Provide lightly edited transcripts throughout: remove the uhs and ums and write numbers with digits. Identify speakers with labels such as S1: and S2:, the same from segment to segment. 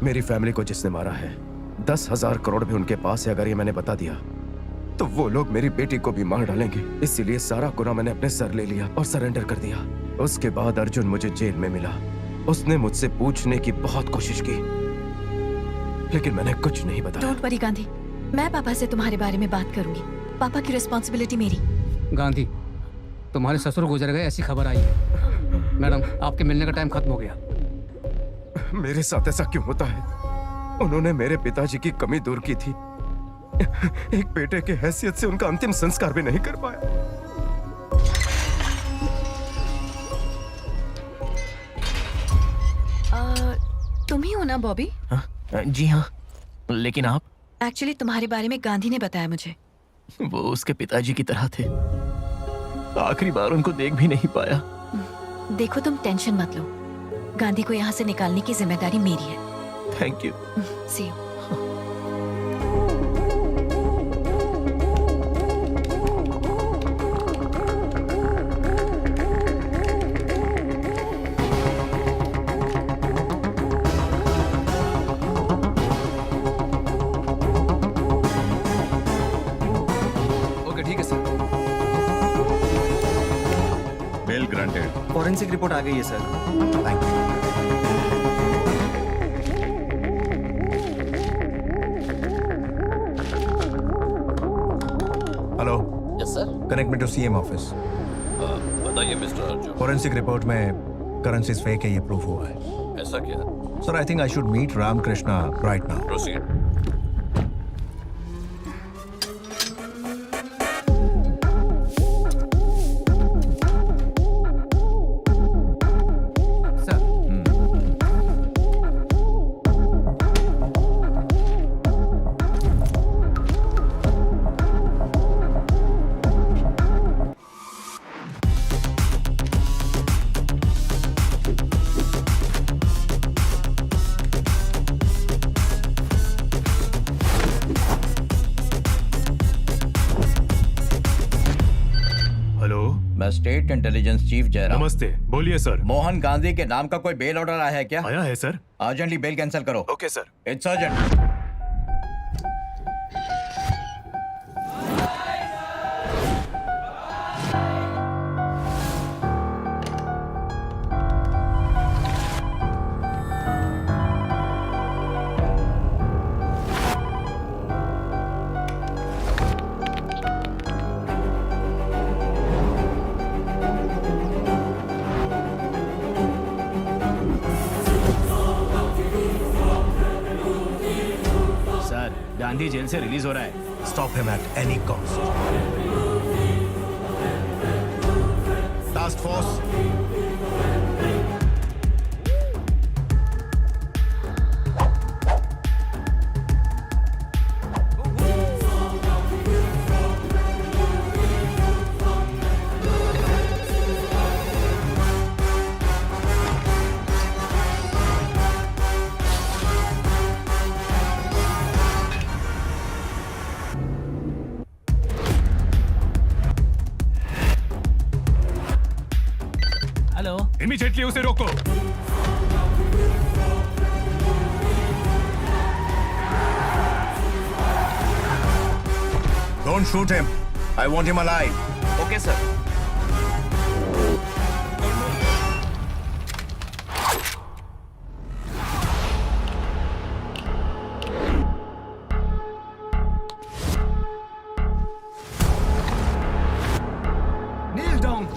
S1: मेरी फैमिली को जिसने मारा है, 10,000 करोड़ भी उनके पास है। अगर ये मैंने बता दिया तो वो लोग मेरी बेटी को भी मार डालेंगे। इसीलिए सारा गुनाह मैंने अपने सर ले लिया और सरेंडर कर दिया। उसके बाद अर्जुन मुझे जेल में मिला। उसने मुझसे पूछने की बहुत कोशिश की, लेकिन मैंने कुछ नहीं बताया।
S2: डोंट वरी गांधी, मैं पापा से तुम्हारे बारे में बात करूंगी। पापा की रिस्पॉन्सिबिलिटी मेरी।
S3: गांधी, तुम्हारे ससुर गुजर गए ऐसी खबर आई है। मैडम, आपके मिलने का टाइम खत्म हो गया।
S1: मेरे साथ ऐसा क्यों होता है? उन्होंने मेरे पिताजी की कमी दूर की थी। एक बेटे के हैसियत से उनका अंतिम संस्कार भी नहीं कर पाया।
S2: तुम ही हो ना बॉबी?
S4: जी हाँ, लेकिन आप?
S2: एक्चुअली तुम्हारे बारे में गांधी ने बताया मुझे।
S4: वो उसके पिताजी की तरह थे। आखिरी बार उनको देख भी नहीं पाया।
S2: देखो, तुम टेंशन मत लो। गांधी को यहाँ से निकालने की जिम्मेदारी मेरी है।
S4: Thank you.
S2: See you.
S1: Okay, ठीक है sir.
S5: Bail granted.
S6: Forensic report आ गई है sir. Thank you. Hello.
S7: Yes sir.
S6: Connect me to CM office.
S7: बताइए मिस्टर अर्जुन।
S6: फॉरेंसिक रिपोर्ट में करेंसीज फेक है, ये प्रूफ हुआ है।
S7: ऐसा क्या?
S6: Sir, I think I should meet Ramakrishna right now.
S7: Proceed.
S8: मैं स्टेट इंटेलिजेंस चीफ जयराम।
S5: नमस्ते, बोलिए सर।
S8: मोहन गांधी के नाम का कोई बेल ऑर्डर आया है क्या?
S5: आया है सर।
S8: अर्जेंटली बेल कैंसिल करो।
S1: Okay sir.
S8: It's urgent.
S4: Gandhi jail से रिलीज हो रहा है।
S6: Stop him at any cost. Task force,
S5: immediately उसे रोको।
S6: Don't shoot him, I want him alive.
S4: Okay sir.
S1: Kneel down.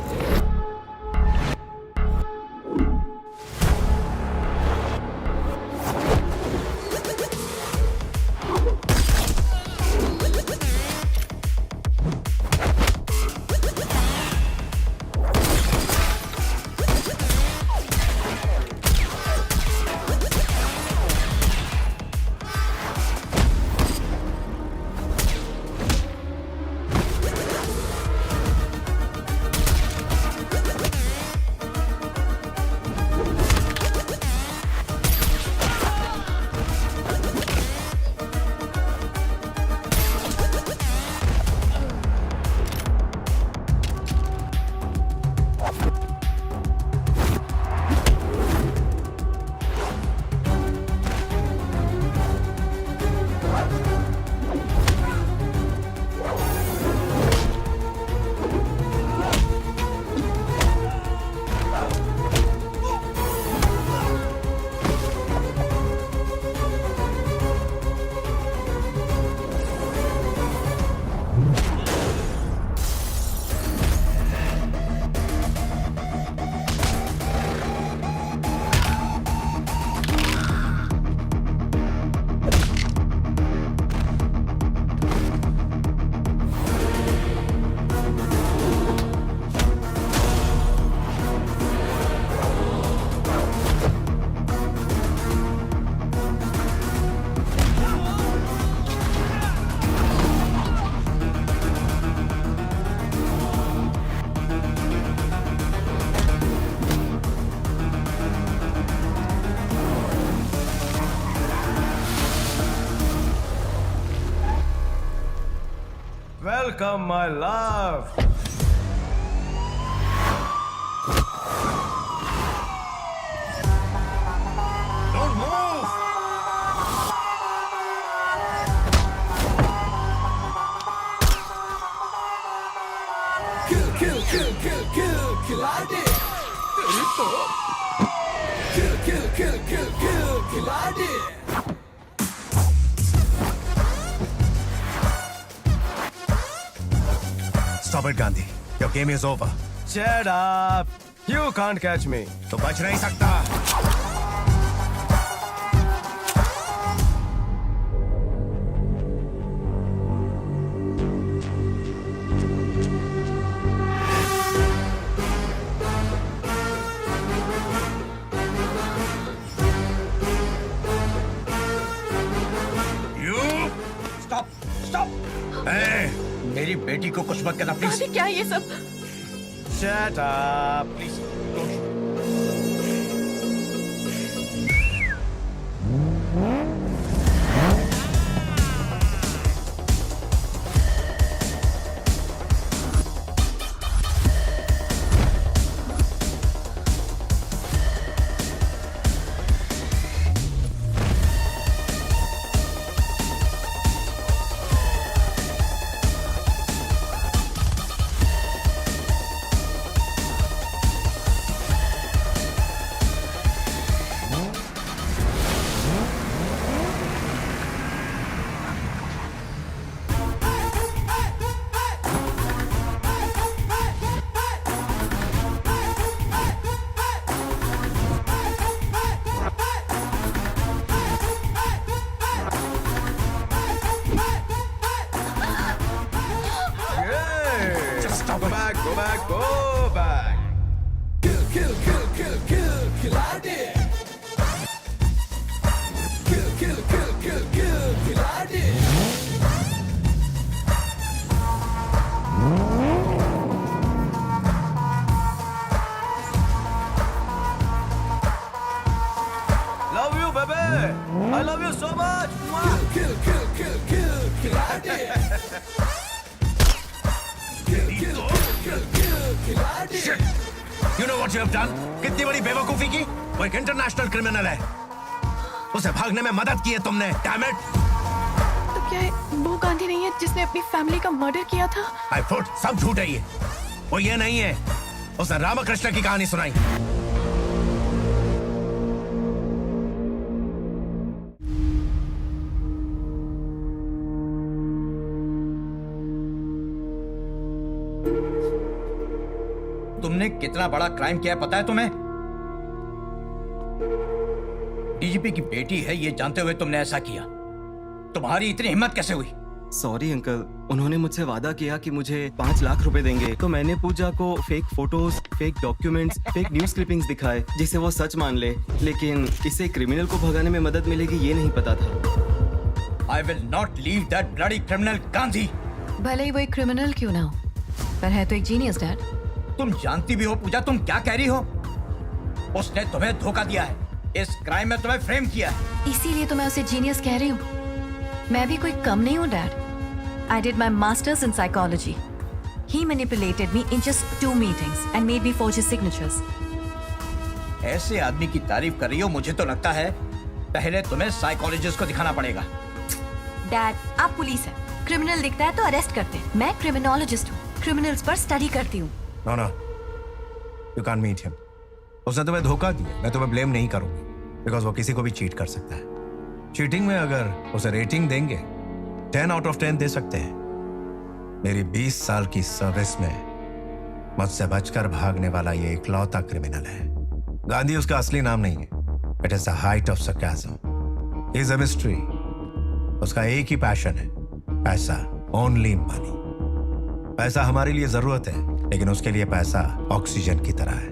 S1: Welcome, my love.
S6: Don't move! Stop it, Gandhi. Your game is over.
S1: Shut up. You can't catch me.
S6: तो बच नहीं सकता.
S8: Stop stop
S6: Hey!
S8: मेरी बेटी को कुछ मत करना प्लीज
S2: गांधी क्या है ये सब?
S1: Shut up.
S8: Please
S1: Hey. Just go back, go back, go back. Love you, baby. I love you so much. Mwah.
S6: Shit! You know what you have done? कितनी बड़ी बेवकूफी की? वो एक इंटरनेशनल क्रिमिनल है. उसे भागने में मदद की है तुमने. Damn it!
S2: तो क्या है, वो गांधी नहीं है जिसने अपनी फैमिली का मर्डर किया था?
S6: I thought सब झूठ है ये. वो ये नहीं है. उसने रामकृष्ण की कहानी सुनाई.
S8: तुमने कितना बड़ा क्राइम किया है पता है तुम्हें? डीजीपी की बेटी है ये जानते हुए तुमने ऐसा किया. तुम्हारी इतनी हिम्मत कैसे हुई?
S9: सॉरी अंकल, उन्होंने मुझसे वादा किया कि मुझे 5 लाख रुपए देंगे, तो मैंने पूजा को fake photos, fake documents, fake news clippings दिखाए जिसे वो सच मान ले. लेकिन इससे क्रिमिनल को भगाने में मदद मिलेगी ये नहीं पता था.
S8: I will not leave that bloody criminal Gandhi.
S2: भले ही वो एक क्रिमिनल क्यों ना हो, पर है तो एक जीनियस डैड.
S8: तुम जानती भी हो पूजा तुम क्या कह रही हो? उसने तुम्हें धोखा दिया है. इस क्राइम में तुम्हें फ्रेम किया है.
S2: इसीलिए तो मैं उसे जीनियस कह रही हूँ. मैं भी कोई कम नहीं हूँ dad. I did my master's in psychology. He manipulated me in just 2 meetings and made me forge his signatures.
S8: ऐसे आदमी की तारीफ कर रही हो, मुझे तो लगता है पहले तुम्हें साइकोलॉजिस्ट को दिखाना पड़ेगा.
S2: डैड, आप पुलिस हैं. क्रिमिनल दिखता है तो अरेस्ट करते हैं. मैं क्रिमिनोलॉजिस्ट हूँ. क्रिमिनल्स पर स्टडी करती हूँ.
S6: No, no. You can't meet him. उसने तुम्हें धोखा दिया. मैं तुम्हें ब्लेम नहीं करूंगी. बिकॉज वो किसी को भी चीट कर सकता है. चीटिंग में अगर उसे रेटिंग देंगे 10 out of 10 दे सकते हैं. मेरी 20 साल की सर्विस में मुझसे बचकर भागने वाला ये इकलौता क्रिमिनल है. गांधी उसका असली नाम नहीं है. It is the height of sarcasm. He is a mystery. उसका एक ही पैशन है, पैसा. Only money. पैसा हमारे लिए जरूरत है, लेकिन उसके लिए पैसा ऑक्सीजन की तरह है.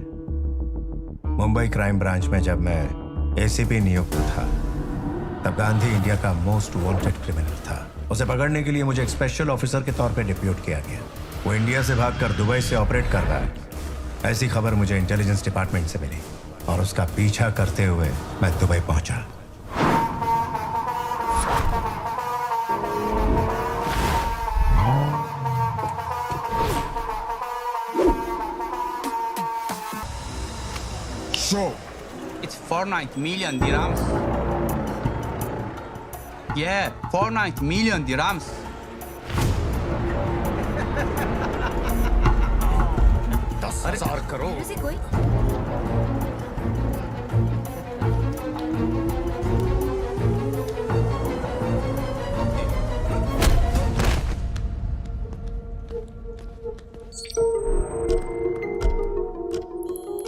S6: मुंबई क्राइम ब्रांच में जब मैं एसीपी नियुक्त था, तब गांधी इंडिया का मोस्ट वांटेड क्रिमिनल था. उसे पकड़ने के लिए मुझे एक स्पेशल ऑफिसर के तौर पे डिप्यूट किया गया. वो इंडिया से भागकर दुबई से ऑपरेट कर रहा है, ऐसी खबर मुझे इंटेलिजेंस डिपार्टमेंट से मिली और उसका पीछा करते हुए मैं दुबई पहुंचा.
S8: 49 million dirhams. Yeah, 49 million dirhams.
S1: Crore
S2: से कोई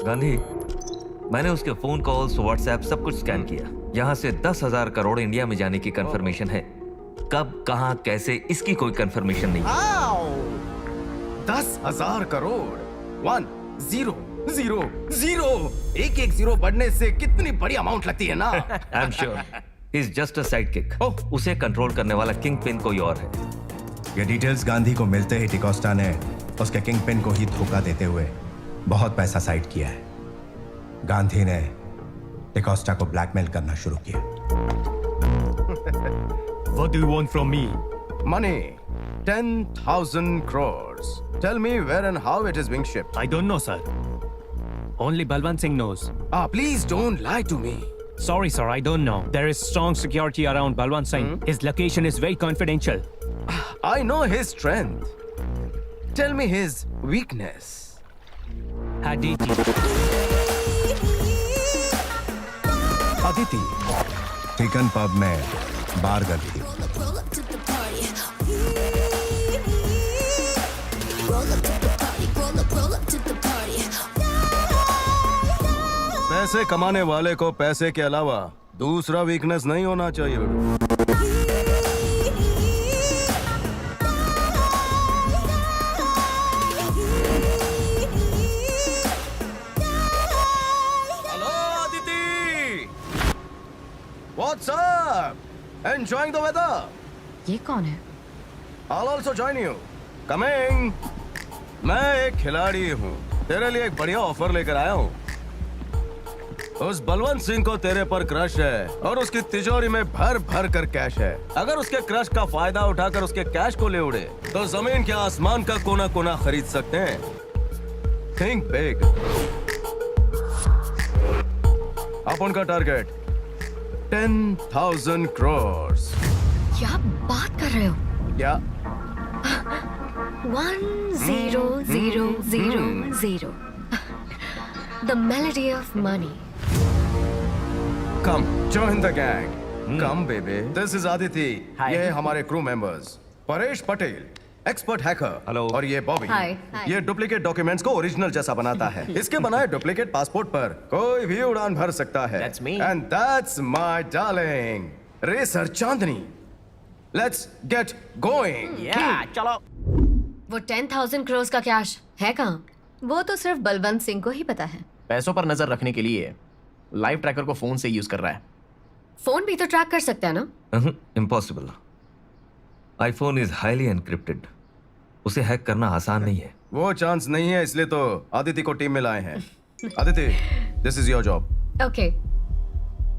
S7: गांधी, मैंने उसके फोन कॉल्स, व्हाट्सएप सब कुछ स्कैन किया। यहाँ से 10,000 करोड़ इंडिया में जाने की कंफर्मेशन है। कब, कहाँ, कैसे, इसकी कोई कंफर्मेशन नहीं।
S1: 10,000 करोड़ 1 0 0 0 एक एक जीरो बढ़ने से कितनी बड़ी अमाउंट लगती है ना।
S7: I am sure he is just a side kick. उसे कंट्रोल करने वाला किंग पिन कोई और है।
S6: ये डिटेल्स गांधी को मिलते ही डिकोस्टा ने उसके किंग पिन को ही धोखा देते हुए बहुत पैसा साइड किया है। गांधी ने डिकोस्टा को ब्लैकमेल करना शुरू किया।
S5: What do you want from me?
S1: Money 10,000 crores. Tell me where and how it is being shipped.
S5: I don't know, sir. Only Balwant Singh knows.
S1: Please don't lie to me.
S5: Sorry, sir, I don't know. There is strong security around Balwant Singh. His location is very confidential.
S1: I know his strength. Tell me his weakness.
S5: Aditi.
S1: Aditi.
S6: Chicken pub में बार girl थी। पैसे कमाने वाले को पैसे के अलावा दूसरा वीकनेस नहीं होना चाहिए बेटा। Hello Aditi, what's up? Enjoying the weather?
S2: ये कौन है?
S1: I'll also join you. Coming. मैं एक खिलाड़ी हूँ, तेरे लिए एक बढ़िया ऑफर लेकर आया हूँ। उस बलवंत सिंह को तेरे पर क्रश है और उसकी तिजोरी में भर भर कर कैश है। अगर उसके क्रश का फायदा उठाकर उसके कैश को ले उड़े तो जमीन के आसमान का कोना कोना खरीद सकते हैं। Think big. अपन का टारगेट 10,000 crores।
S2: क्या बात कर रहे हो?
S1: क्या?
S2: 10000. The melody of money.
S1: Come, join the gang. Come, baby. This is Aditi. ये है हमारे crew members. Paresh Patel, expert hacker.
S7: Hello.
S1: और ये बॉबी।
S2: Hi.
S1: ये डुप्लीकेट डॉक्यूमेंट्स को ओरिजिनल जैसा बनाता है। इसके बनाए डुप्लीकेट पासपोर्ट पर कोई भी उड़ान भर सकता है।
S4: That's me.
S1: And that's my darling, racer Chandni. Let's get going.
S4: चलो।
S2: वो 10,000 crores का कैश है कहाँ? वो तो सिर्फ बलवंत सिंह को ही पता है।
S4: पैसों पर नजर रखने के लिए लाइव ट्रैकर को फोन से यूज कर रहा है।
S2: फोन भी तो ट्रैक कर सकता है ना?
S7: Impossible. IPhone is highly encrypted. उसे हैक करना आसान नहीं है।
S1: वो चांस नहीं है, इसलिए तो आदिति को टीम में लाए हैं। Aditi, this is your job.
S2: Okay.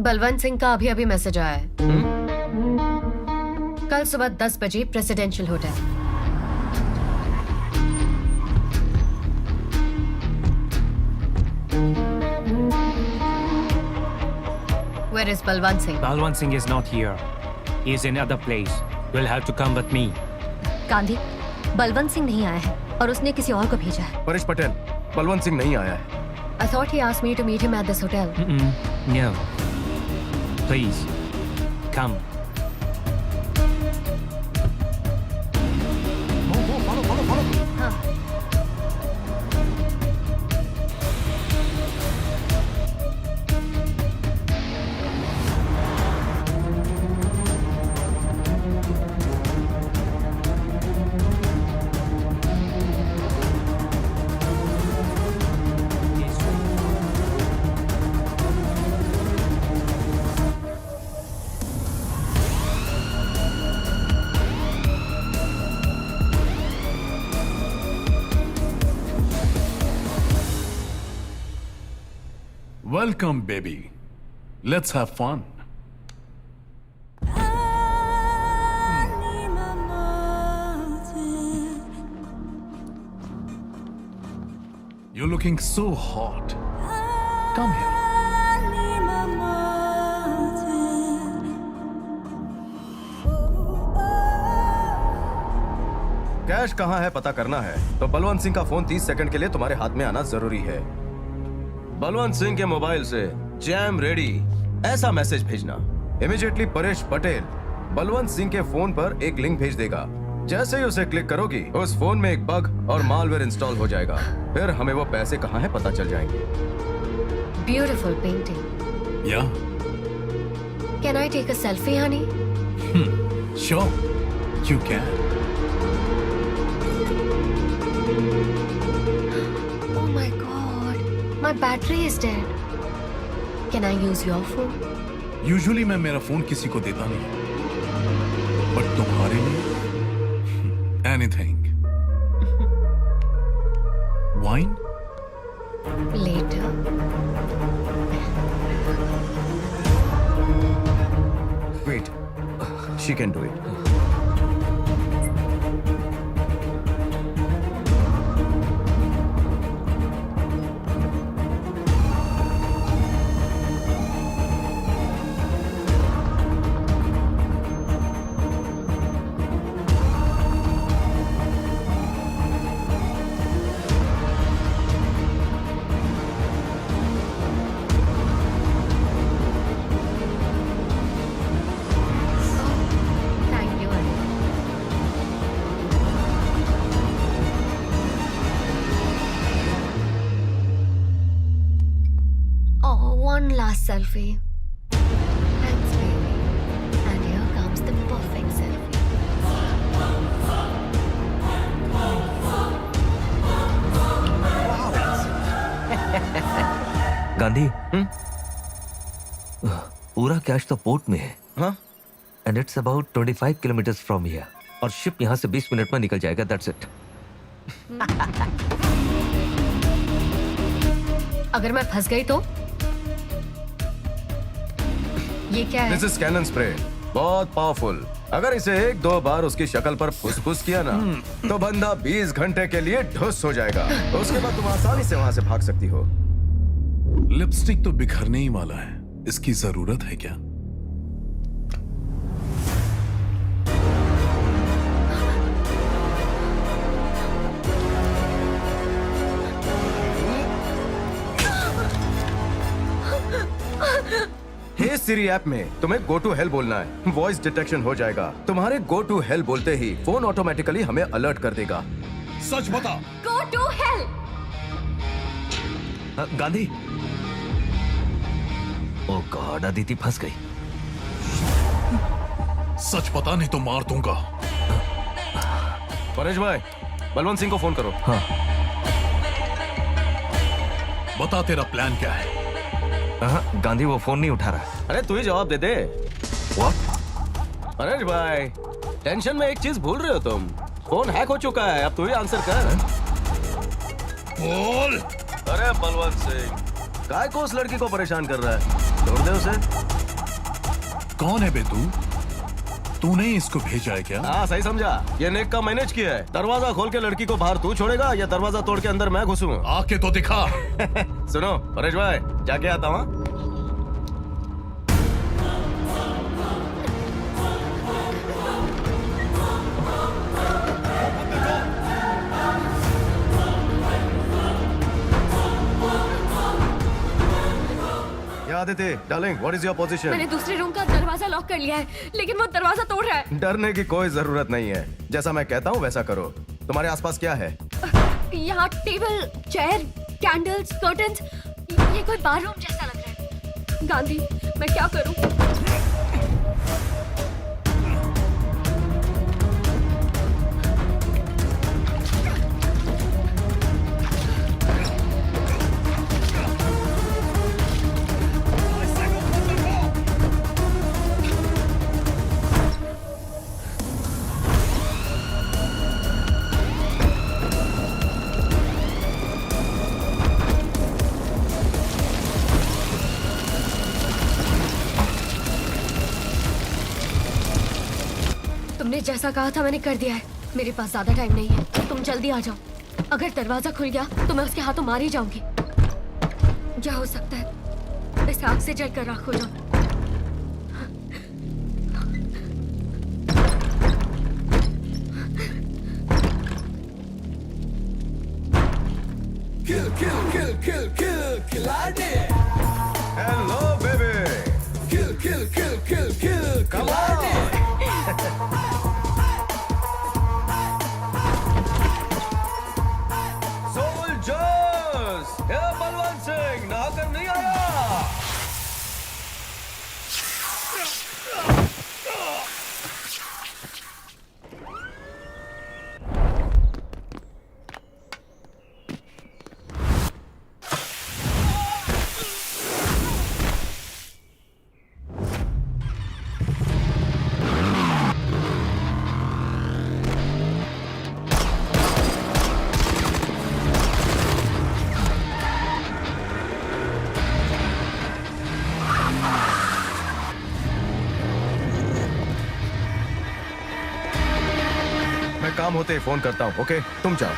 S2: Balwant Singh का अभी अभी मैसेज आया है। कल सुबह 10 बजे presidential hotel. Where is Balwant Singh?
S5: Balwant Singh is not here. He is in other place. You'll have to come with me.
S2: Gandhi, Balwant Singh नहीं आया है और उसने किसी और को भेजा है।
S1: परेश पटेल, बलवंत सिंह नहीं आया है।
S2: I thought he asked me to meet him at this hotel.
S5: No. Please, come. Welcome, baby. Let's have fun. You're looking so hot. Come here.
S1: Cash कहाँ है पता करना है तो बलवंत सिंह का फोन 30 सेकंड के लिए तुम्हारे हाथ में आना जरूरी है। बलवंत सिंह के मोबाइल से जैम रेडी ऐसा मैसेज भेजना। इमीडिएटली परेश पटेल बलवंत सिंह के फोन पर एक लिंक भेज देगा। जैसे ही उसे क्लिक करोगी उस फोन में एक बग और मालवेयर इंस्टॉल हो जाएगा। फिर हमें वो पैसे कहाँ है पता चल जाएंगे।
S10: Beautiful painting.
S11: Yeah,
S10: Can I take a selfie, honey?
S11: sure, you can.
S10: Oh my god, my battery is dead. Can I use your phone?
S11: Usually मैं मेरा फोन किसी को देता नहीं, बट तुम्हारे लिए anything. Wine?
S10: Later.
S1: Wait, she can do it.
S10: Thank you, honey. Oh, one last selfie. Thanks, baby. And here comes the perfect selfie.
S7: Gandhi पूरा cash तो पोर्ट में है
S1: हाँ
S7: and it's about 25 kilometres from here और ship यहाँ से 20 minute में निकल जाएगा। That's it.
S10: अगर मैं फंस गई तो? ये क्या है?
S1: दिस इज कैनन स्प्रे, बहुत पावरफुल। अगर इसे 1-2 बार उसकी शक्ल पर फुसफुस किया ना तो बंदा 20 घंटे के लिए ढुस हो जाएगा। उसके बाद तुम आसानी से वहां से भाग सकती हो।
S11: लिपस्टिक तो बिखरने ही वाला है, इसकी जरूरत है क्या?
S1: हे सिरी ऐप में तुम्हें गो टू हेल बोलना है। वॉइस डिटेक्शन हो जाएगा। तुम्हारे गो टू हेल बोलते ही फोन ऑटोमेटिकली हमें अलर्ट कर देगा।
S11: सच बता।
S10: Go to hell!
S7: Gandhi, oh God, Aditi फंस गई।
S11: सच पता नहीं तो मार दूंगा।
S1: परेश भाई, बलवंत सिंह को फोन करो।
S7: हाँ।
S11: बता तेरा प्लान क्या है?
S7: गांधी वो फोन नहीं उठा रहा।
S1: अरे तू ही जवाब दे दे।
S7: What?
S1: परेश भाई, टेंशन में एक चीज भूल रहे हो तुम। फोन हैक हो चुका है, अब तू ही आंसर कर।
S11: बोल।
S1: अरे बलवंत सिंह, काय को उस लड़की को परेशान कर रहा है? छोड़ दे उसे।
S11: कौन है बे तू? तूने इसको भेजा है क्या?
S1: हाँ सही समझा। ये नेक का मैनेज किया है। दरवाजा खोल के लड़की को बाहर तू छोड़ेगा या दरवाजा तोड़ के अंदर मैं घुसूं?
S11: आके तो दिखा।
S1: सुनो परेश भाई, जाके आता हूँ। Aditya, darling, what is your position?
S10: मैंने दूसरे रूम का दरवाजा लॉक कर लिया है, लेकिन वो दरवाजा तोड़ रहा है।
S1: डरने की कोई जरूरत नहीं है। जैसा मैं कहता हूँ वैसा करो। तुम्हारे आसपास क्या है?
S10: यहाँ टेबल, चेयर, कैंडल्स, कर्टन्स। ये कोई बार रूम जैसा लग रहा है। गांधी, मैं क्या करूँ? तुमने जैसा कहा था मैंने कर दिया है। मेरे पास ज्यादा टाइम नहीं है, तुम जल्दी आ जाओ। अगर दरवाजा खुल गया तो मैं उसके हाथों मार ही जाऊंगी। क्या हो सकता है, इस आग से जलकर राख हो जाऊं।
S1: Hello baby, kill kill kill kill kill, come on. Soldiers, ये बलवंत सिंह नहाकर नहीं आया। मैं काम होते ही फोन करता हूँ, ओके? तुम जाओ।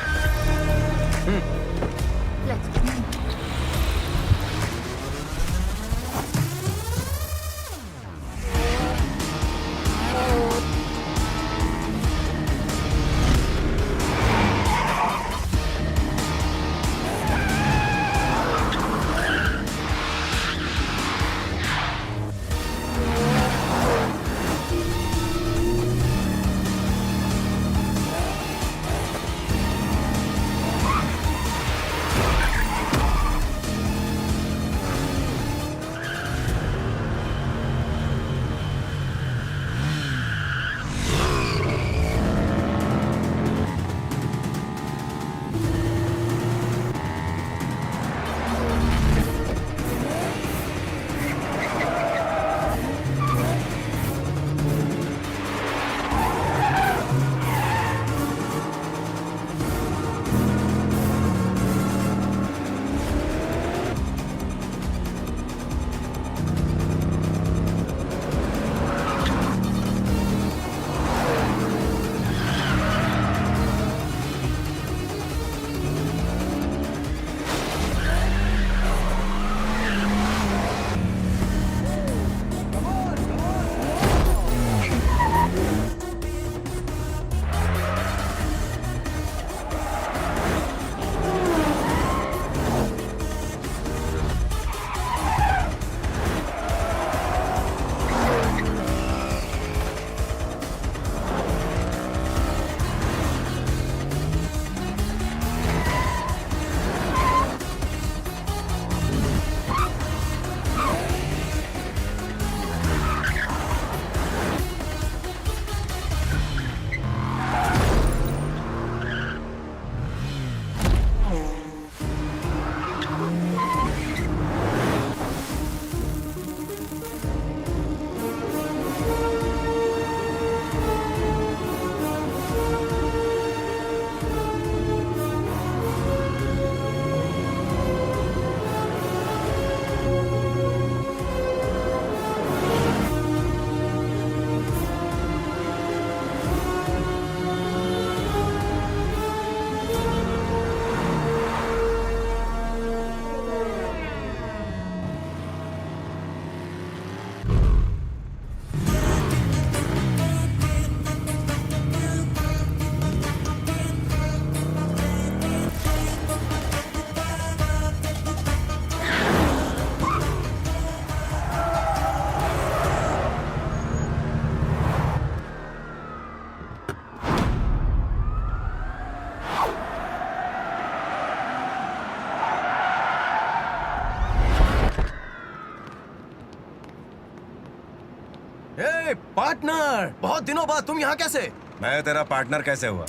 S1: पार्टनर, बहुत दिनों बाद तुम यहाँ कैसे?
S6: मैं तेरा पार्टनर कैसे हुआ?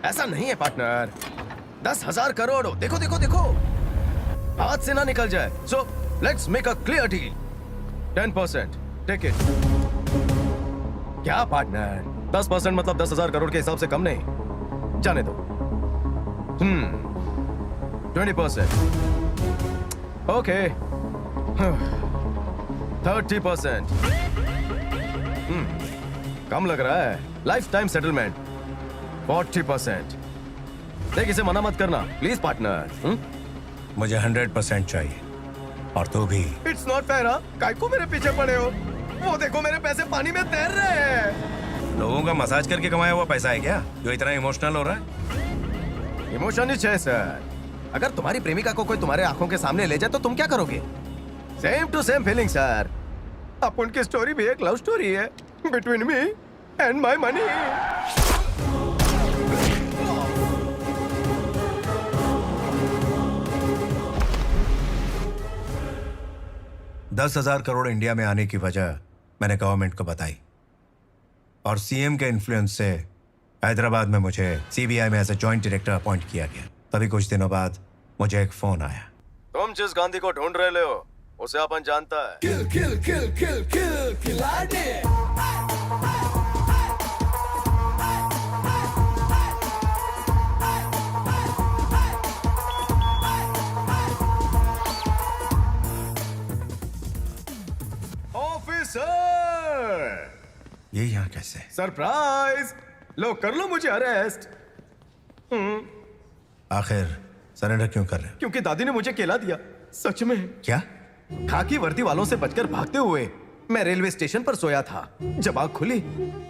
S1: ऐसा नहीं है पार्टनर, 10,000 करोड़ हो। देखो देखो देखो, हाथ से ना निकल जाए। So let's make a clear deal. 10%, take it. क्या पार्टनर, 10% मतलब 10,000 करोड़ के हिसाब से कम नहीं। जाने दो। 20%, ओके। 30%, कम लग रहा है। Life time settlement 40%। देख, इसे मना मत करना प्लीज पार्टनर।
S6: मुझे 100% चाहिए, और तू भी।
S1: It's not fair. काय को मेरे पीछे पड़े हो? वो देखो, मेरे पैसे पानी में तैर रहे हैं।
S6: लोगों का मसाज करके कमाया हुआ पैसा है क्या जो इतना इमोशनल हो रहा है?
S1: इमोशन ही है सर। अगर तुम्हारी प्रेमिका को कोई तुम्हारे आंखों के सामने ले जाए तो तुम क्या करोगे? Same to same feeling sir. अब उनकी स्टोरी भी एक लव स्टोरी है between me and my money.
S6: 10,000 crore India में आने की वजह मैंने गवर्नमेंट को बताई और सीएम के इन्फ्लुएंस से हैदराबाद में मुझे सीबीआई में as a joint director appoint किया गया। तभी कुछ दिनों बाद मुझे एक फोन आया।
S1: तुम जिस गांधी को ढूंढ रहे हो उसे अपन जानता है। किल किल किल किल किल खिलाड़ी। ऑफिसर,
S6: ये यहाँ कैसे?
S1: सरप्राइज! लो कर लो मुझे अरेस्ट।
S6: आखिर सरेंडर क्यों कर रहे हो?
S1: क्योंकि दादी ने मुझे केला दिया। सच में?
S6: क्या?
S1: खाकी वर्दी वालों से बचकर भागते हुए मैं रेलवे स्टेशन पर सोया था। जब आंख खुली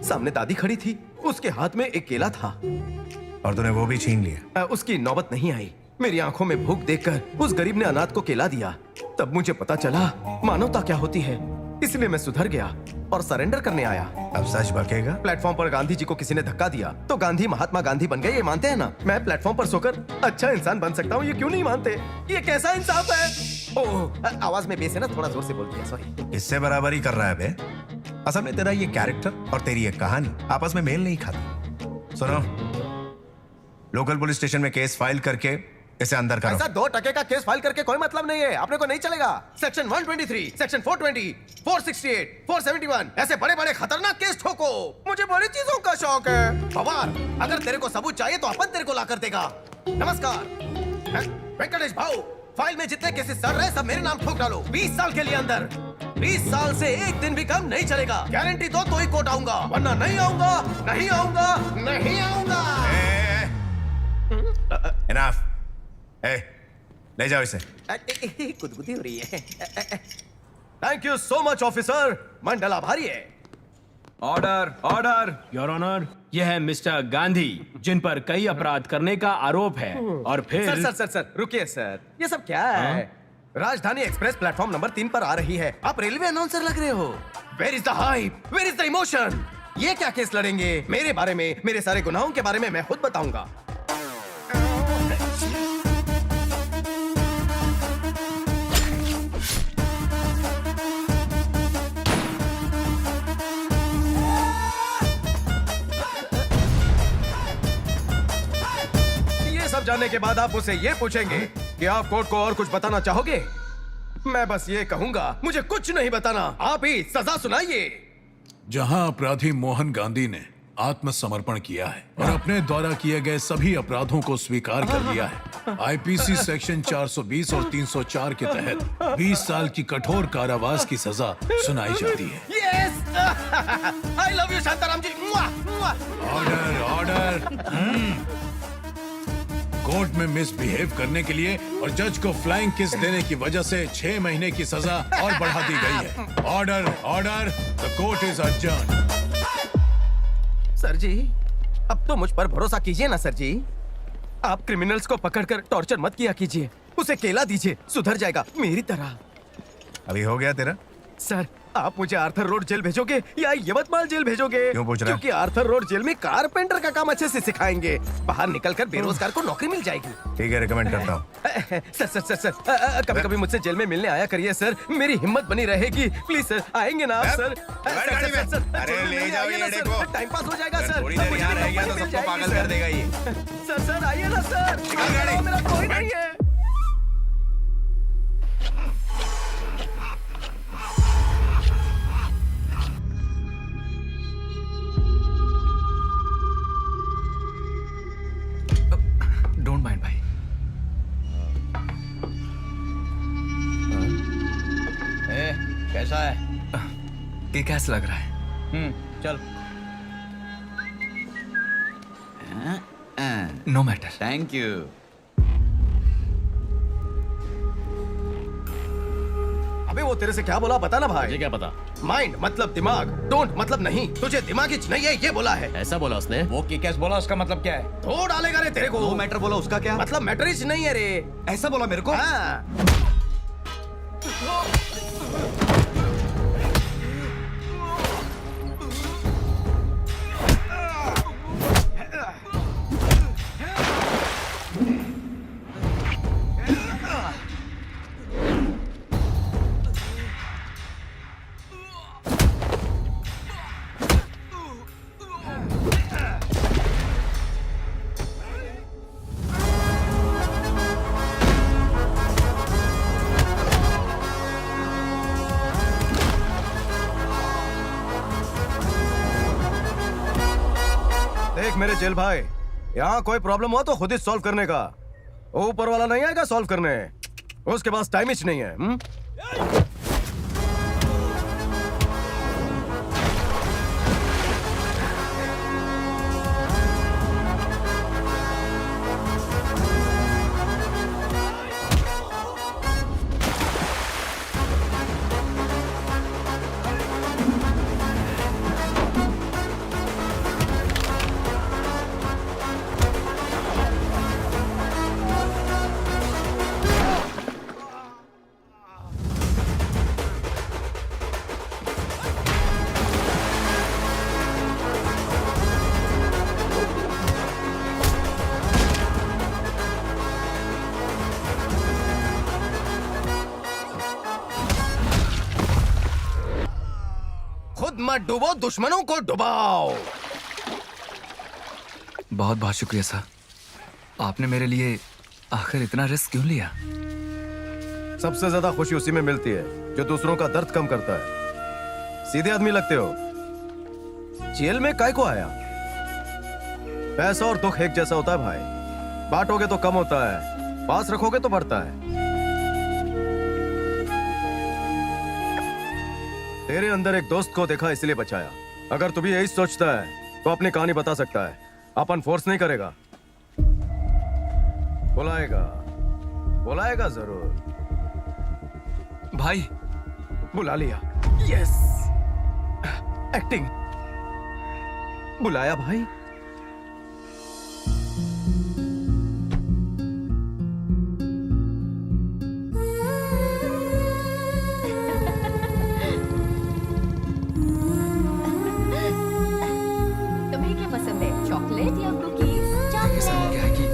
S1: सामने दादी खड़ी थी, उसके हाथ में एक केला था
S6: और तूने वो भी छीन लिया?
S1: उसकी नौबत नहीं आई। मेरी आंखों में भूख देखकर उस गरीब ने अनाथ को केला दिया। तब मुझे पता चला मानवता क्या होती है। इसलिए मैं सुधर गया और सरेंडर करने आया।
S6: अब सच बकेगा?
S1: प्लेटफॉर्म पर गांधी जी को किसी ने धक्का दिया तो गांधी महात्मा गांधी बन गए, ये मानते हैं ना? मैं प्लेटफॉर्म पर सोकर अच्छा इंसान बन सकता हूँ, ये क्यों नहीं मानते? ये कैसा इंसाफ है? ओह, आवाज में बेस है ना, थोड़ा जोर से बोल दिया, सॉरी।
S6: इससे बराबरी कर रहा है बे। असल में तेरा ये कैरेक्टर और तेरी ये कहानी आपस में मेल नहीं खाती। सुनो, लोकल पुलिस स्टेशन में केस फाइल करके इसे अंदर करो।
S1: ऐसा 2% का केस फाइल करके कोई मतलब नहीं है। अपने को नहीं चलेगा। सेक्शन 123, सेक्शन 420, 468, 471 ऐसे बड़े बड़े खतरनाक केस ठोको। मुझे बड़ी चीजों का शौक है। पवार, अगर तेरे को सबूत चाहिए तो अपन तेरे को ला कर देगा। नमस्कार वेंकटेश भाऊ, फाइल में जितने केसेस चल रहे सब मेरे नाम ठोक डालो। 20 साल के लिए अंदर। 20 साल से एक दिन भी कम नहीं चलेगा। गारंटी दो तो ही कोर्ट आऊंगा, वरना नहीं आऊंगा, नहीं आऊंगा, नहीं आऊंगा।
S6: इनफ। ले जाओ इसे।
S1: गुदगुदी हो रही है। Thank you so much officer, Mandal आभारी है।
S5: ऑर्डर ऑर्डर योर ऑनर, यह है मिस्टर गांधी जिन पर कई अपराध करने का आरोप है। और फिर
S1: सर सर सर सर रुकिए सर, ये सब क्या है? राजधानी एक्सप्रेस प्लेटफॉर्म नंबर 3 पर आ रही है। आप रेलवे अनाउंसर लग रहे हो। Where is the hype, where is the emotion? ये क्या केस लड़ेंगे? मेरे बारे में, मेरे सारे गुनाहों के बारे में मैं खुद बताऊंगा। जानने के बाद आप उसे ये पूछेंगे कि आप कोर्ट को और कुछ बताना चाहोगे? मैं बस ये कहूंगा, मुझे कुछ नहीं बताना, आप ही सजा सुनाइए।
S11: जहां अपराधी मोहन गांधी ने आत्मसमर्पण किया है और अपने द्वारा किए गए सभी अपराधों को स्वीकार कर लिया है, आईपीसी सेक्शन 420 और 304 के तहत 20 साल की कठोर कारावास की सजा सुनाई जाती है।
S1: Yes, I love you Shantaram ji.
S11: Order order. Court में मिसबिहेव करने के लिए और जज को फ्लाइंग किस देने की वजह से 6 महीने की सजा और बढ़ा दी गई है। Order order, the court is adjourn.
S1: Sir ji, अब तो मुझ पर भरोसा कीजिए ना सर जी। आप क्रिमिनल्स को पकड़कर टॉर्चर मत किया कीजिए, उसे केला दीजिए, सुधर जाएगा मेरी तरह।
S6: अभी हो गया तेरा?
S1: सर, आप मुझे आर्थर रोड जेल भेजोगे या यवतमाल जेल भेजोगे?
S6: क्यों पूछ रहा है?
S1: क्योंकि आर्थर रोड जेल में कारपेंटर का काम अच्छे से सिखाएंगे, बाहर निकलकर बेरोजगार को नौकरी मिल जाएगी।
S6: ठीक है, रिकमेंड करता हूँ।
S1: सर सर सर सर, कभी कभी मुझसे जेल में मिलने आया करिए सर, मेरी हिम्मत बनी रहेगी। प्लीज सर, आएंगे ना आप सर?
S6: अरे ले जाओ ये देखो,
S1: टाइम पास हो जाएगा सर।
S6: थोड़ी देर यहाँ रहेगा तो सबको पागल कर देगा ये।
S1: सर आइए ना सर, मेरा कोई नहीं है।
S4: डोंट माइंड भाई।
S8: कैसा है?
S4: ये कैसा लग रहा है?
S8: चल।
S4: No matter.
S8: Thank you.
S1: अबे वो तेरे से क्या बोला बता ना भाई।
S5: मुझे क्या पता?
S1: माइंड मतलब दिमाग, डोंट मतलब नहीं। तुझे दिमागी नहीं है ये बोला है।
S4: ऐसा बोला उसने?
S8: वो की कैस बोला, उसका मतलब क्या है?
S1: धो डालेगा रे तेरे को।
S8: नो मैटर बोला, उसका क्या
S1: मतलब मैटर ही नहीं है रे।
S8: ऐसा बोला मेरे को?
S1: हाँ। देख मेरे जेल भाई, यहाँ कोई प्रॉब्लम हो तो खुद ही सॉल्व करने का। ऊपर वाला नहीं आएगा सॉल्व करने, उसके पास टाइम ही नहीं है। खुद मत डूबो, दुश्मनों को डुबाओ।
S12: बहुत बहुत शुक्रिया सर, आपने मेरे लिए आखिर इतना रिस्क क्यों लिया?
S1: सबसे ज्यादा खुशी उसी में मिलती है जो दूसरों का दर्द कम करता है। सीधे आदमी लगते हो। जेल में काय को आया? पैसा और दुख एक जैसा होता है भाई, बांटोगे तो कम होता है, पास रखोगे तो बढ़ता है। तेरे अंदर एक दोस्त को देखा इसलिए बचाया। अगर तू भी यही सोचता है तो अपनी कहानी बता सकता है। अपन फोर्स नहीं करेगा, बुलाएगा, बुलाएगा जरूर।
S12: भाई
S1: बुला लिया। Yes, acting. बुलाया भाई।
S10: तुम्हें क्या पसंद है, चॉकलेट या कुकीज?
S12: ऐसा हो गया है कि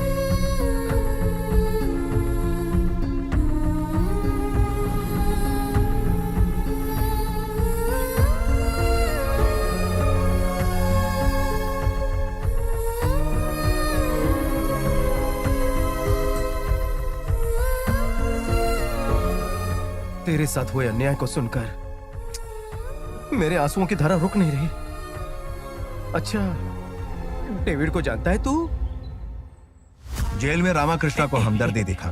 S1: तेरे साथ हुए अन्याय को सुनकर मेरे आंसुओं की धारा रुक नहीं रही। अच्छा, डेविड को जानता है तू?
S6: जेल में रामाकृष्णा को हमदर्दी दिखा,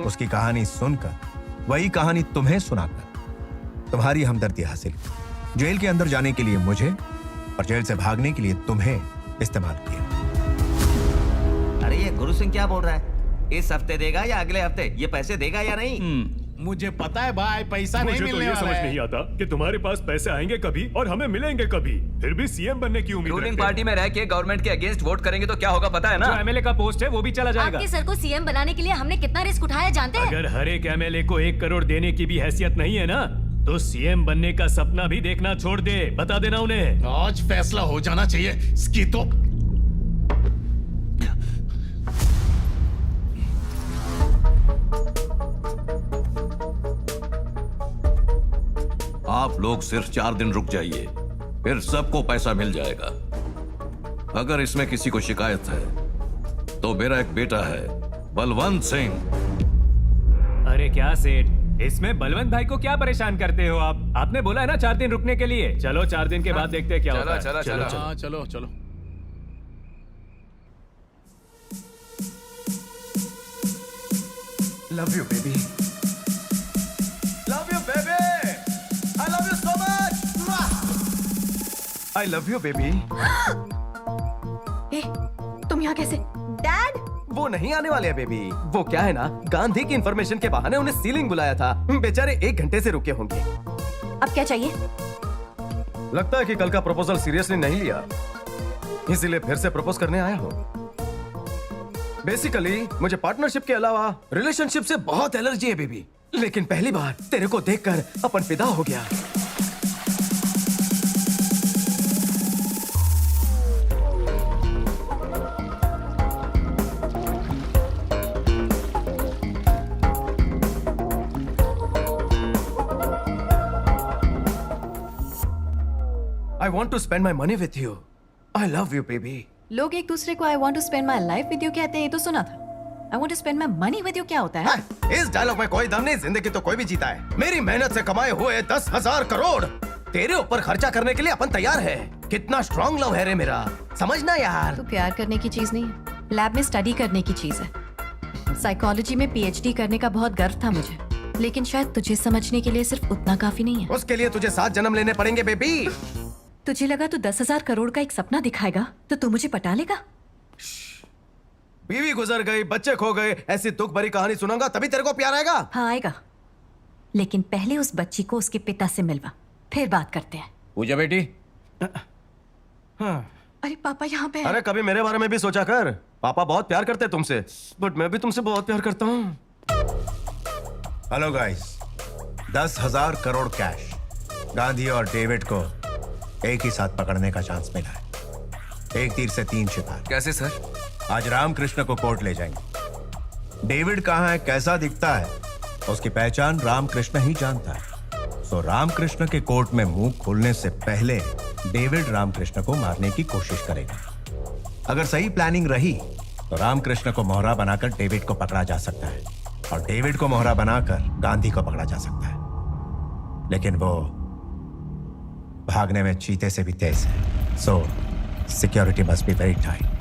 S6: उसकी कहानी सुनकर, वही कहानी तुम्हें सुनाकर तुम्हारी हमदर्दी हासिल की। जेल के अंदर जाने के लिए मुझे और जेल से भागने के लिए तुम्हें इस्तेमाल किया।
S7: अरे ये गुरु सिंह क्या बोल रहा है? इस हफ्ते देगा या अगले हफ्ते? ये पैसे देगा या नहीं?
S5: मुझे पता है भाई, पैसा नहीं
S13: मुझे तो
S5: मिलने
S13: ये
S5: वाला
S13: समझ
S5: है।
S13: नहीं आता कि तुम्हारे पास पैसे आएंगे कभी और हमें मिलेंगे कभी, फिर भी सीएम बनने की उम्मीद
S12: रूलिंग
S13: रखते
S12: पार्टी में रह के गवर्नमेंट के अगेंस्ट वोट करेंगे तो क्या होगा पता है ना?
S5: जो एमएलए का पोस्ट है वो भी चला जाएगा।
S10: आपके सर को सीएम बनाने के लिए हमने कितना रिस्क उठाया जानते हैं?
S13: अगर हर एक एमएलए को 1 करोड़ देने की भी हैसियत नहीं है ना, तो सीएम बनने का सपना भी देखना छोड़ दे। बता देना उन्हें।
S11: आज फैसला हो जाना चाहिए इसकी तो।
S13: आप लोग सिर्फ 4 दिन रुक जाइए, फिर सबको पैसा मिल जाएगा। अगर इसमें किसी को शिकायत है तो मेरा एक बेटा है बलवंत सिंह।
S5: अरे क्या सेठ, इसमें बलवंत भाई को क्या परेशान करते हो आप? आपने बोला है ना 4 दिन रुकने के लिए। चलो 4 दिन के बाद देखते हैं क्या होता है।
S11: चलो हाँ, चलो चलो।
S1: Love you baby, love you baby, I love you so much, I love you baby.
S2: तुम यहाँ कैसे? डैड,
S1: वो नहीं आने वाले हैं बेबी। वो क्या है ना, गांधी की इंफॉर्मेशन के बहाने उन्हें सीलिंग बुलाया था। बेचारे 1 घंटे से रुके होंगे।
S2: अब क्या चाहिए?
S1: लगता है कि कल का प्रपोजल सीरियसली नहीं लिया, इसीलिए फिर से प्रपोज करने आया हूं। बेसिकली मुझे पार्टनरशिप के अलावा रिलेशनशिप से बहुत एलर्जी है बेबी, लेकिन पहली बार तेरे को देखकर अपन फिदा हो गया। I want to spend my money with you. I love you, baby.
S2: लोग एक दूसरे को I want to spend my life with you कहते हैं, ये तो सुना था। I want to spend my money with you क्या होता है?
S1: इस डायलॉग में कोई दम नहीं, जिंदगी तो कोई भी जीता है। मेरी मेहनत से कमाए हुए 10,000 करोड़ तेरे ऊपर खर्चा करने के लिए अपन तैयार है। कितना स्ट्रॉन्ग लव है रे मेरा, समझना यार।
S2: तो प्यार करने की चीज नहीं है, लैब में स्टडी करने की चीज है। साइकोलॉजी में पीएचडी करने का बहुत गर्व था मुझे, लेकिन शायद तुझे समझने के लिए सिर्फ उतना काफी नहीं है।
S1: उसके लिए तुझे 7 जन्म लेने पड़ेंगे बेबी।
S2: तुझे लगा तू 10,000 करोड़ का एक सपना दिखाएगा तो तू मुझे पटा लेगा?
S1: बीवी गुजर गई, बच्चे खो गए, ऐसी दुख भरी कहानी सुनाऊंगा तभी तेरे को प्यार आएगा।
S2: हाँ आएगा, लेकिन पहले उस बच्ची को उसके पिता से मिलवा, फिर बात करते हैं।
S1: पूजा बेटी।
S2: अरे पापा यहाँ पे हैं।
S1: अरे कभी मेरे बारे में भी सोचा कर, पापा बहुत प्यार करते हैं तुमसे, बट मैं भी तुमसे बहुत प्यार करता हूँ।
S6: Hello guys, 10,000 crore cash Gandhi और डेविड को एक ही साथ पकड़ने का चांस मिला है। एक तीर से 3 शिकार।
S12: कैसे सर?
S6: आज रामकृष्ण को कोर्ट ले जाएंगे। डेविड कहाँ है, कैसा दिखता है, उसकी पहचान रामकृष्ण ही जानता है। सो रामकृष्ण के कोर्ट में मुंह खोलने से पहले डेविड रामकृष्ण को मारने की कोशिश करेगा। अगर सही प्लानिंग रही तो रामकृष्ण को मोहरा बनाकर डेविड को पकड़ा जा सकता है, और डेविड को मोहरा बनाकर गांधी को पकड़ा जा सकता है। लेकिन वो भागने में चीते से भी तेज है। सो security must be very tight.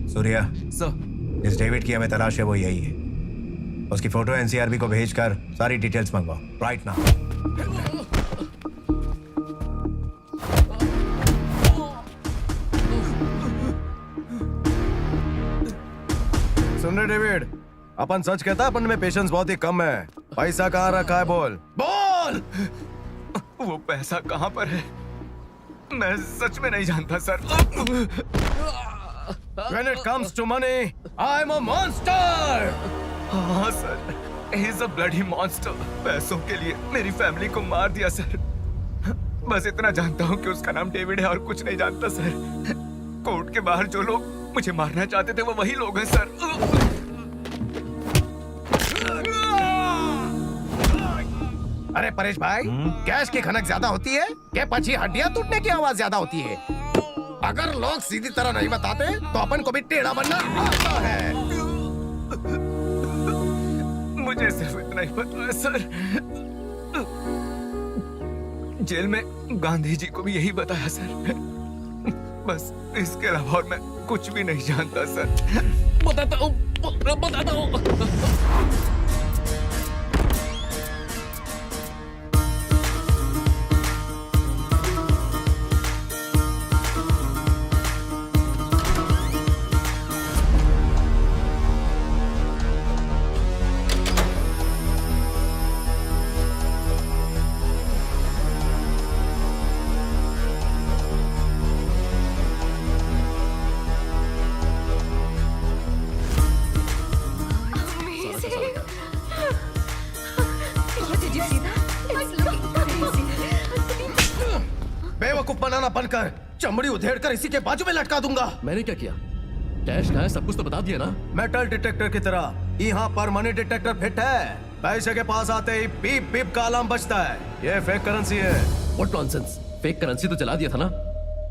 S6: Surya
S12: sir,
S6: जिस डेविड की हमें तलाश है वो यही है। उसकी फोटो एनसीआरबी को भेजकर सारी डिटेल्स मंगवाओ राइट नाउ।
S1: सुन रहे डेविड, अपन सच कहता, अपन में पेशेंस बहुत ही कम है। पैसा कहाँ रखा है, बोल बोल।
S12: वो पैसा कहाँ पर है?
S1: मैं सच में नहीं जानता sir. When it comes to money, I'm a monster. हाँ sir, he's a bloody monster. पैसों के लिए मेरी फैमिली को मार दिया सर। बस इतना जानता हूँ कि उसका नाम डेविड है और कुछ नहीं जानता सर। कोर्ट के बाहर जो लोग मुझे मारना चाहते थे वो वही लोग हैं सर।
S14: अरे परेश भाई, कैश की खनक ज्यादा होती है क्या पची हड्डियां टूटने की आवाज ज्यादा होती है? अगर लोग सीधी तरह नहीं बताते तो अपन को भी टेढ़ा बनना आता है।
S1: मुझे सिर्फ इतना ही पता है सर। जेल में गांधी जी को भी यही बताया सर। बस इसके अलावा और मैं कुछ भी नहीं जानता सर।
S4: बताता हूँ।
S14: बेवकूफ बनाना बनकर चमड़ी उधेड़ कर इसी के बाजू में लटका दूंगा।
S4: मैंने क्या किया? कैश कहाँ है सब कुछ तो बता दिया ना।
S1: मेटल डिटेक्टर की तरह यहाँ पर मनी डिटेक्टर फिट है। पैसे के पास आते ही बीप बीप का अलार्म बजता है। ये फेक करेंसी है।
S4: व्हाट नॉनसेंस, फेक करेंसी तो चला दिया था ना,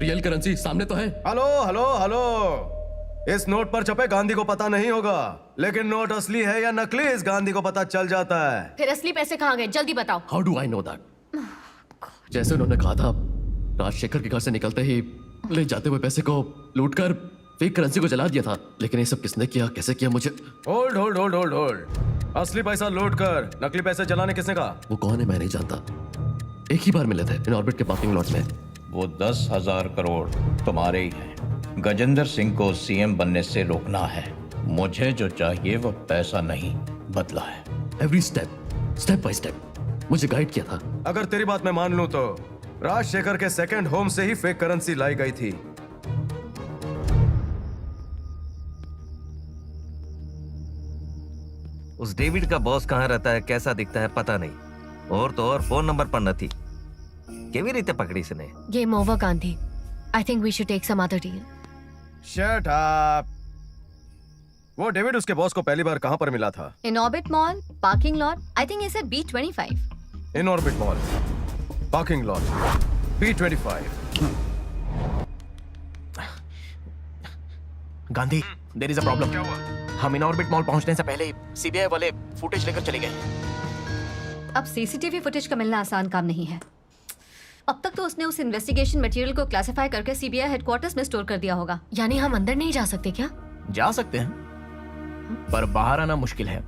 S4: रियल करेंसी सामने तो है।
S1: हेलो हेलो हेलो, इस नोट पर छपे गांधी को पता नहीं होगा, लेकिन नोट असली है या नकली इस गांधी को पता चल जाता है।
S10: फिर असली पैसे कहाँ गए, जल्दी बताओ।
S4: How do I know that? जैसे उन्होंने कहा था, राजशेखर के घर से निकलते ही ले जाते हुए पैसे को लूटकर फेक करेंसी को जला दिया था। लेकिन ये सब किसने किया, कैसे किया, मुझे
S1: hold hold hold hold hold. असली पैसा लूट कर नकली पैसे जलाने किसने कहा?
S4: वो कौन है मैं नहीं जानता। एक ही बार मिले थे इन ऑर्बिट के पार्किंग लॉट में।
S8: वो 10,000 करोड़ तुम्हारे ही हैं। गजेंद्र सिंह को सीएम बनने से रोकना है। मुझे जो चाहिए वो पैसा नहीं, बदला है।
S4: एवरी स्टेप बाय स्टेप मुझे गाइड किया था।
S1: अगर तेरी बात मैं मान लूं तो राजशेखर के सेकंड होम से ही फेक करेंसी लाई गई थी।
S7: उस डेविड का बॉस कहाँ रहता है, कैसा दिखता है पता नहीं। और तो और फोन नंबर पर न थी। केवी रीते पकड़ी इसने।
S10: Game over Gandhi. I think we should take some other deal.
S1: Shut up. वो डेविड उसके बॉस को पहली बार कहां पर मिला था?
S10: In orbit mall, parking lot. I think इसे B25।
S1: In orbit mall, parking lot, B25।
S14: Gandhi, there is a problem. हम इन ऑर्बिट मॉल पहुंचने से पहले सीबीआई वाले फुटेज लेकर चले गए।
S2: अब सीसीटीवी फुटेज का मिलना आसान काम नहीं है। अब तक तो उसने उस इन्वेस्टिगेशन मटेरियल को क्लासिफाई करके सीबीआई हेडक्वार्टर्स में स्टोर कर दिया होगा।
S10: यानी हम अंदर नहीं जा सकते क्या?
S14: जा सकते हैं, पर बाहर आना मुश्किल है।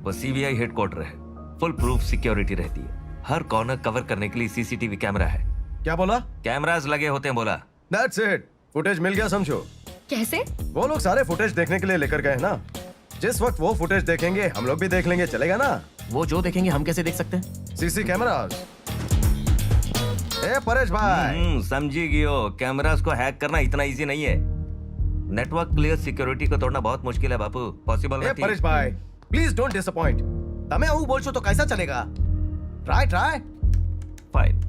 S7: वो सीबीआई हेडक्वार्टर है, फुल प्रूफ सिक्योरिटी रहती है। हर कॉर्नर कवर करने के लिए सीसीटीवी कैमरा है।
S1: क्या बोला?
S7: कैमरास लगे होते हैं बोला।
S1: दैट्स इट, फुटेज मिल गया समझो।
S10: कैसे?
S1: वो लोग सारे फुटेज देखने के लिए लेकर गए ना। जिस वक्त वो फुटेज देखेंगे हम लोग भी देख लेंगे, चलेगा ना?
S14: वो जो देखेंगे हम कैसे देख सकते हैं?
S1: CC cameras. ए परेश भाई,
S7: समझी गियो, कैमरास को हैक करना इतना इजी नहीं है। नेटवर्क क्लियर सिक्योरिटी को तोड़ना बहुत मुश्किल है बापू, पॉसिबल नहीं।
S1: परेश भाई प्लीज डोंट डिसअपॉइंट। તમે આવું બોલશો તો कैसा चलेगा? Try
S7: fine.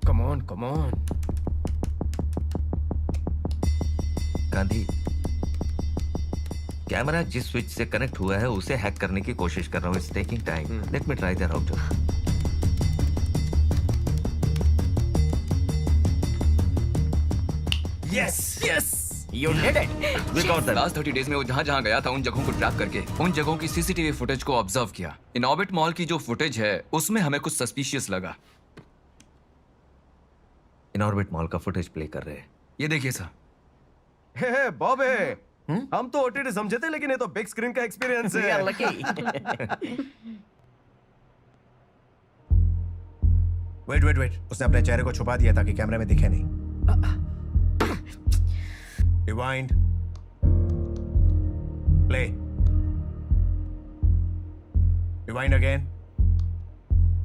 S1: Come on
S7: Gandhi, camera जिस स्विच से कनेक्ट हुआ है उसे हैक करने की कोशिश कर रहा हूँ। It's taking time. Let me try the router.
S14: Yes you did it.
S7: We got that.
S12: Last 30 days में वो जहां गया था उन जगहों को ट्रैक करके उन जगहों की सीसीटीवी फुटेज को ऑब्जर्व किया। इन ऑर्बिट मॉल की जो फुटेज है उसमें हमें कुछ सस्पिशियस लगा।
S7: इन ऑर्बिट मॉल का फुटेज प्ले कर रहे हैं।
S12: ये देखिए सर।
S1: हे बॉबे, हम तो ओटीटी समझे थे, लेकिन ये तो बिग स्क्रीन का एक्सपीरियंस है।
S6: वेट, उसने अपने चेहरे को छुपा दिया ताकि कैमरे में दिखे नहीं। Rewind, play, rewind again,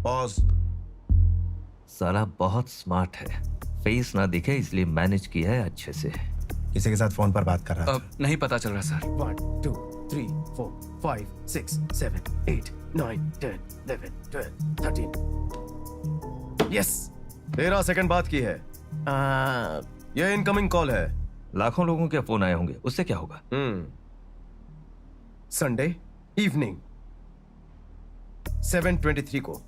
S6: pause,
S7: साला बहुत स्मार्ट है, फेस ना दिखे इसलिए मैनेज किया है अच्छे से।
S6: किसी के साथ फोन पर बात कर रहा था।
S12: नहीं पता चल रहा सर।
S1: 1 2 3 4 5 6 7 8 9 10 11 12 13 यस 13 सेकंड बात की है। ये इनकमिंग कॉल है।
S7: लाखों लोगों के फोन आए होंगे, उससे क्या होगा?
S1: संडे इवनिंग 7:23 को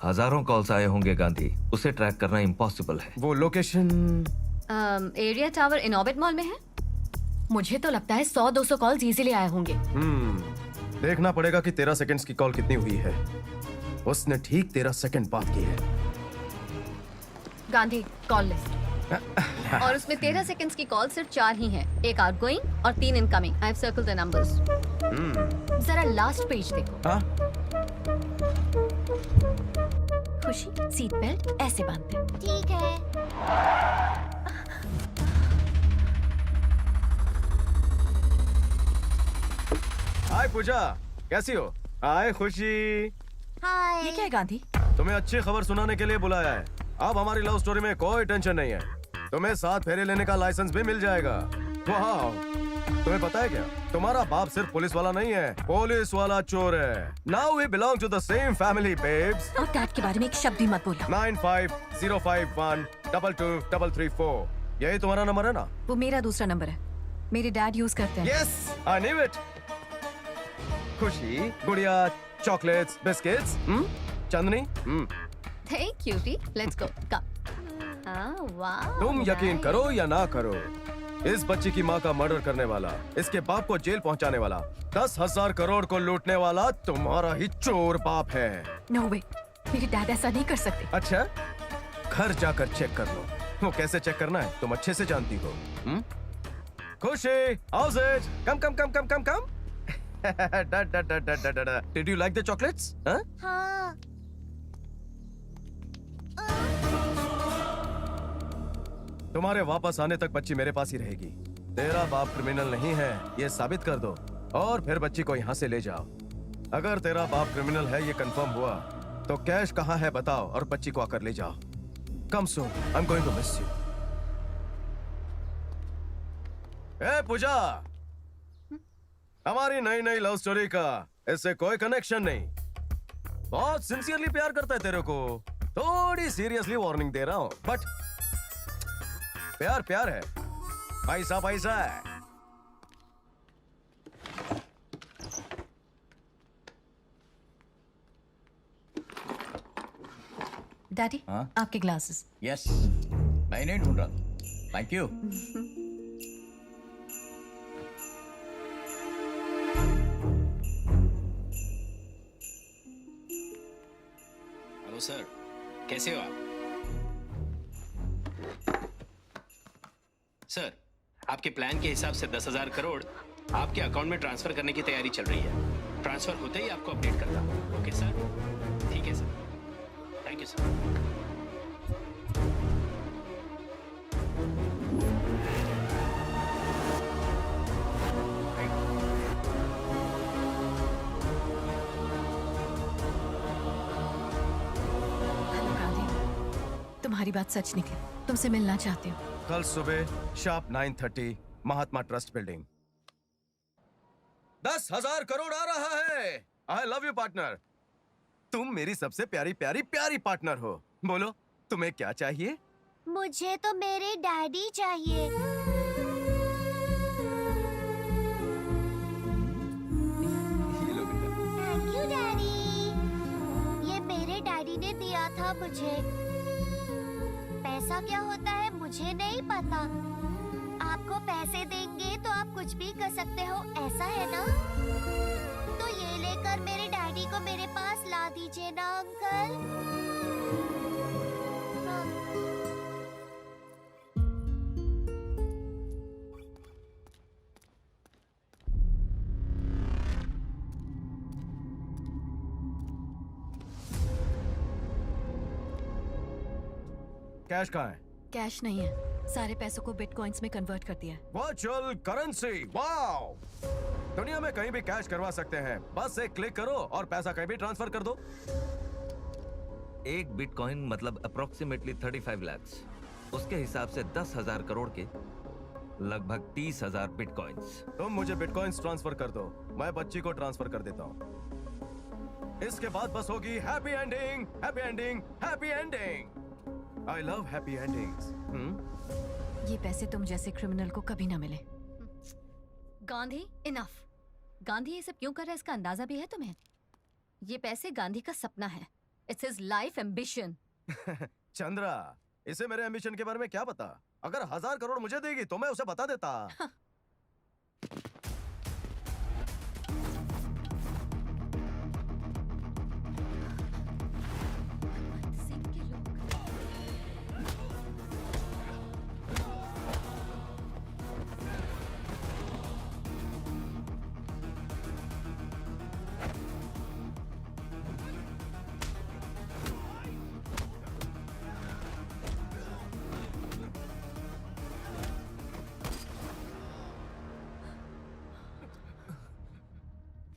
S7: हजारों कॉल्स आए होंगे गांधी, उसे ट्रैक करना इम्पॉसिबल है।
S1: वो लोकेशन
S10: एरिया टावर इन ऑर्बिट मॉल में है। मुझे तो लगता है 100-200 कॉल्स इजीली आए होंगे।
S1: देखना पड़ेगा कि 13 सेकंड्स की कॉल कितनी हुई है। उसने ठीक 13 सेकंड बात की है।
S10: गांधी कॉल लिस्ट और उसमें 13 सेकंड्स की कॉल सिर्फ 4 ही हैं। एक आउटगोइंग और 3 incoming. I have circled the numbers. जरा लास्ट पेज देखो।
S1: हाँ?
S2: खुशी सीट बेल्ट ऐसे बांधते हैं।
S10: ठीक है।
S1: हाय पूजा, कैसी हो? हाय खुशी।
S10: हाय।
S2: ये क्या है गांधी?
S1: तुम्हें अच्छी खबर सुनाने के लिए बुलाया है। अब हमारी लव स्टोरी में कोई टेंशन नहीं है। तुम्हें 7 फेरे लेने का लाइसेंस भी मिल जाएगा। वाह, तुम्हें पता है क्या, तुम्हारा बाप सिर्फ पुलिस वाला नहीं है, पुलिस वाला चोर है। Now we belong to the same family babes.
S2: और डैड के बारे में एक शब्द भी मत बोलना।
S1: 9505122334 यही तुम्हारा नंबर है ना?
S2: वो मेरा दूसरा नंबर है, मेरे डैड यूज करते हैं।
S1: Yes I knew it. Khushi, Gudiya, chocolates, biscuits, Chandni.
S10: Thank you टी। Let's go. कम। वाह।
S1: तुम यकीन करो या ना करो, इस बच्ची की माँ का मर्डर करने वाला, इसके बाप को जेल पहुंचाने वाला, 10,000 करोड़ को लूटने वाला तुम्हारा ही चोर बाप है।
S2: नो वे, मेरे डैड ऐसा नहीं कर सकते।
S1: अच्छा, घर जाकर चेक कर लो। वो कैसे चेक करना है तुम अच्छे से जानती हो। खुशी, house it? Come come come come come come. Did you like the chocolates? हाँ?
S10: हाँ।
S1: तुम्हारे वापस आने तक बच्ची मेरे पास ही रहेगी। तेरा बाप क्रिमिनल नहीं है, ये साबित कर दो और फिर बच्ची को यहाँ से ले जाओ। अगर तेरा बाप क्रिमिनल है ये कंफर्म हुआ तो कैश कहाँ है बताओ और बच्ची को आकर ले जाओ। Come soon, I am going to miss you. ए पूजा, हमारी नई नई लव स्टोरी का इससे कोई कनेक्शन नहीं। बहुत सिंसियरली प्यार करता है तेरे को, थोड़ी सीरियसली वार्निंग दे रहा हूं, बट प्यार प्यार है, पैसा पैसा है।
S2: डैडी, आपके ग्लासेस।
S8: यस, मैं नहीं ढूंढ रहा था। Thank you.
S5: हेलो सर, कैसे हो आप? सर, आपके प्लान के हिसाब से 10,000 करोड़ आपके अकाउंट में ट्रांसफर करने की तैयारी चल रही है। ट्रांसफर होते ही आपको अपडेट करता हूँ। ओके सर, ठीक है sir, thank you sir.
S2: Hello Gandhi, तुम्हारी बात सच निकली, तुमसे मिलना चाहती हूँ।
S1: कल सुबह शार्प 9:30 महात्मा ट्रस्ट बिल्डिंग। 10,000 करोड़ आ रहा है। आई लव यू पार्टनर। तुम मेरी सबसे प्यारी प्यारी प्यारी पार्टनर हो। बोलो तुम्हें क्या चाहिए?
S10: मुझे तो मेरे डैडी चाहिए। Thank you daddy. ये मेरे डैडी ने दिया था मुझे। पैसा क्या होता है मुझे नहीं पता। आपको पैसे देंगे तो आप कुछ भी कर सकते हो, ऐसा है ना? तो ये लेकर मेरे डैडी को मेरे पास ला दीजिए ना अंकल। हाँ।
S1: कैश कहाँ है?
S2: कैश नहीं है, सारे पैसों को बिटकॉइंस में कन्वर्ट कर दिया है।
S1: Virtual currency, wow! दुनिया में कहीं भी कैश करवा सकते हैं, बस एक क्लिक करो और पैसा कहीं भी ट्रांसफर कर दो।
S7: एक बिटकॉइन मतलब अप्रोक्सीमेटली 35 लाख। उसके हिसाब से 10,000 करोड़ के लगभग 30,000 बिटकॉइंस।
S1: तुम मुझे बिटकॉइंस ट्रांसफर कर दो, मैं बच्ची को ट्रांसफर कर देता हूँ। इसके बाद बस होगी happy ending, happy ending, happy ending. I love happy endings.
S2: ये पैसे तुम जैसे क्रिमिनल को कभी ना मिले।
S10: गांधी, इनफ। गांधी ये सब क्यों कर रहा है इसका अंदाजा भी है तुम्हें? ये पैसे गांधी का सपना है। It's his life ambition.
S1: Chandra, इसे मेरे एम्बिशन के बारे में क्या पता? अगर 1,000 करोड़ मुझे देगी तो मैं उसे बता देता।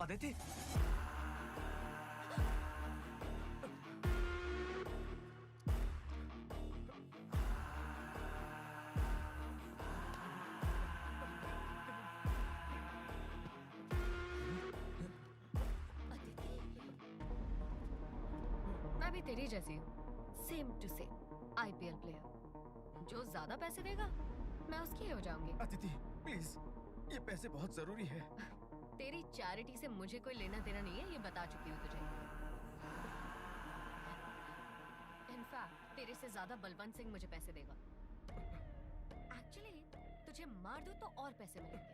S7: अदिति,
S10: मैं भी तेरी जैसी हूँ, same to same IPL player. जो ज्यादा पैसे देगा मैं उसकी हो जाऊंगी।
S1: अदिति प्लीज, ये पैसे बहुत जरूरी है।
S10: तेरी चैरिटी से मुझे कोई लेना देना नहीं है, ये बता चुकी हूँ तुझे। इनफैक्ट तेरे से ज्यादा बलवंत सिंह मुझे पैसे देगा। एक्चुअली तुझे मार दूं तो और पैसे मिलेंगे।